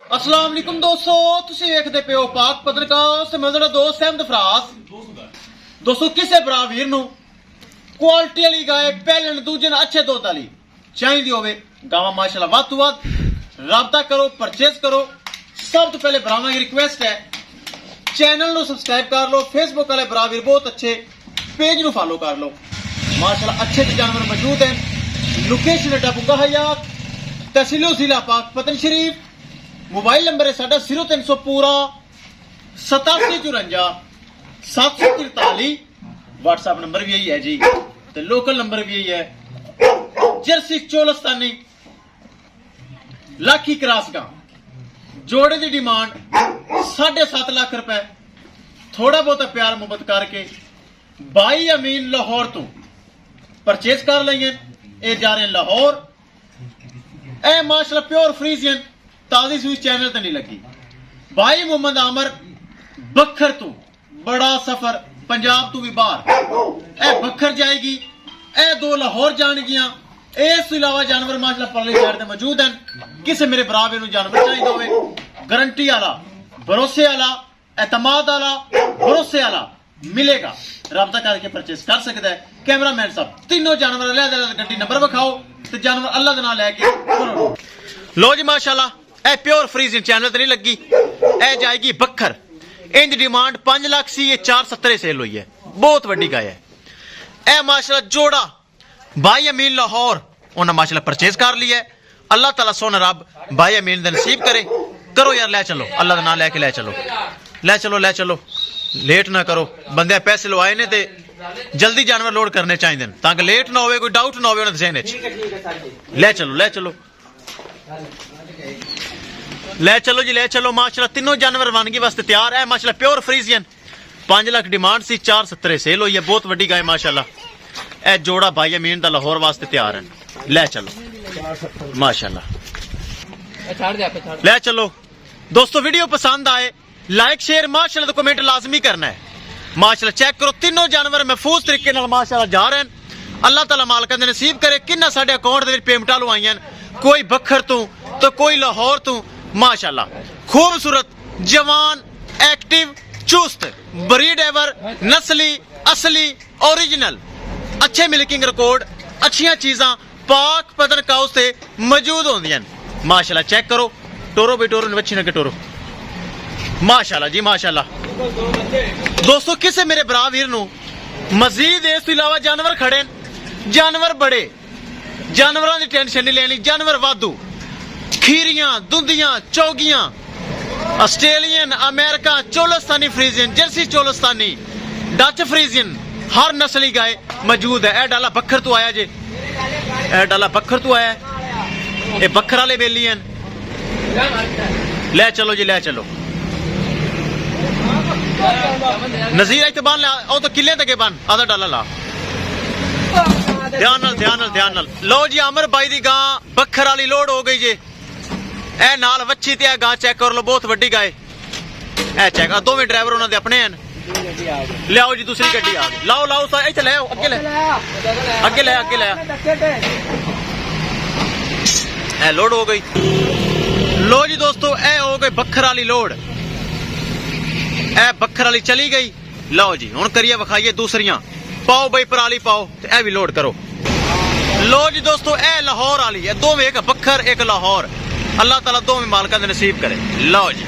अस्सलाम वालेकुम दोस्तों, तुसीं वेखदे पिओ पाक पत्रकार ते मैं तुहाडा दोस्त अहमद फराज। दोस्तों किसे भरा वीर नूं क्वालिटी वाली गाय पहले दूजे अच्छे दुध वाली चाहिदी होवे गावां माशाअल्लाह वध तो वध राबता करो, परचेज करो। सब तो पहले भरावां की रिक्वेस्ट है चैनल नूं सबसक्राइब कर लो, फेसबुक वाले भरा वीर बहुत अच्छे पेज नूं फॉलो कर लो। माशाअल्लाह अच्छे जानवर मौजूद हैं। लोकेशन है डबुगा हयात, तहसील जिला पाक पतन शरीफ। मोबाइल नंबर है साडा 0300 पूरा 8754 743। व्हाट्सएप नंबर भी यही है जी, तो लोकल नंबर भी यही है। जर्सी चोलस्तानी लाखी क्रॉस का जोड़े की डिमांड 7.5 लाख रुपए। थोड़ा बहुत प्यार मुहब्बत करके भाई अमीन लाहौर तो परचेज कर लेंगे। ये जा रहे हैं लाहौर। ए माशाल्लाह प्योर फ्रीजियन ताजी सुई चैनल तो नहीं लगी। भाई मोहम्मद आमर बखर तू बड़ा सफर पंजाब तू भी बाहर ए बखर जाएगी। ए दो लाहौर जान गियां। इस इलावा जानवर माशाल्लाह परली साइड ते मौजूद हैं। किसे मेरे बराबर नूं जानवर चाहिए होवे गारंटी वाला, भरोसे वाला, एतमाद वाला, भरोसे वाला मिलेगा। राबता करके परचेस कर सकता है। कैमरामैन साहब तीनों जानवर अलग अलग गड्डी नंबर विखाओ तो जानवर अल्लाह दे नाम लैके करो। लो जी माशाल्लाह ए प्योर फ्रीजिंग चैनल तो नहीं लगी। ए जाएगी बखर। इंज डिमांड 5 लाख सी, ये 470 सेल हुई है। बहुत वड्डी गाय है। ए माशाल्लाह जोड़ा भाई अमीन लाहौर उन्हें माशाल्लाह परचेज कर लिया है। अल्लाह ताला सोना रब भाई अमीन दे नसीब करे। करो यार, ले चलो, अल्लाह का नाम लैके ले चलो, ले चलो, ले चलो, लेट ना करो। बंदे पैसे लवाए ने ते जल्दी जानवर लोड करने चाहिए ताकि लेट ना हो, कोई डाउट ना हो जहन च। ले चलो, ले चलो, ले चलो जी, ले चलो। माशाल्लाह तीनों जानवर वानगी वास्ते तैयार है। माशाल्लाह प्योर फ्रीजियन 5 लाख डिमांड सी, 470 सेल हुई है। बहुत वड्डी गाय माशाल्लाह। ए जोड़ा भाई अमीन दा लाहौर वास्ते तैयार है। ले चलो माशाल्लाह, ले चलो। दोस्तों वीडियो पसंद आए लाइक शेयर माशाल्लाह तो कमेंट लाजमी करना है। माशाल्लाह चेक करो तीनों जानवर महफूज तरीके नाल माशाल्लाह जा रहे हैं। अल्लाह ताला मालिक दे नसीब करे। किन्ना साडे अकाउंट दे विच पेमेंटां लवाईयां, कोई बखर तो कोई लाहौर तो। माशाल्लाह खूबसूरत, जवान, एक्टिव, चुस्त, ब्रीड एवर, नस्ली, असली, ओरिजिनल, अच्छे मिल्किंग रिकॉर्ड, अच्छियां चीजां पाक पतन काउस से मौजूद होंदियां। माशाल्लाह चेक करो। टोरो भी टोरो बच्ची न के टोरो। माशाल्लाह जी माशाल्लाह। दोस्तों किसे मेरे भरा वीर नूं मजीद इस इलावा जानवर खड़े, जानवर बड़े, जानवरां दी टेंशन नहीं लेनी। जानवर वाधू, खीरियां, दुंदियां, चौगियां, Australian, America, Cholistani Friesian, Jersey Cholistani, Dutch Friesian, हर नस्ली गाय मौजूद है। ए डाला बखर तो आया जे, ए डाला बखर तो आया, ये बखर वाले बेलियन। ले चलो जी, ले चलो। नजीर इतने बन ला तो किले तक बन आधा डाला ला। ध्यान नाल, ध्यान नाल, ध्यान नाल। लो जी अमर भाई दी गां बखर वाली लोड हो गई जे। ए नाल वच्छी ते गां चेक कर लो, बहुत वड्डी गाय। ए चेक दोवें ड्राइवर उन्हां दे अपने हैं। ले आओ जी दूसरी गड्डी आ गई। लाओ लाओ सा इत्थे ले आओ, अगे ले, अगे ले, अगे ले। ए लोड हो गई। लो जी दोस्तों ए हो गई बखर वाली लोड। ए बखर वाली चली गई। लो जी हुण करिए विखाइए दूसरियां। पाओ बई पराली पाओ ते ए भी लोड करो। लो जी दोस्तों ए लाहौर वाली है। दोवें, एक बखर एक लाहौर। अल्लाह ताला दोवें मालकां दे नसीब करे। लो जी।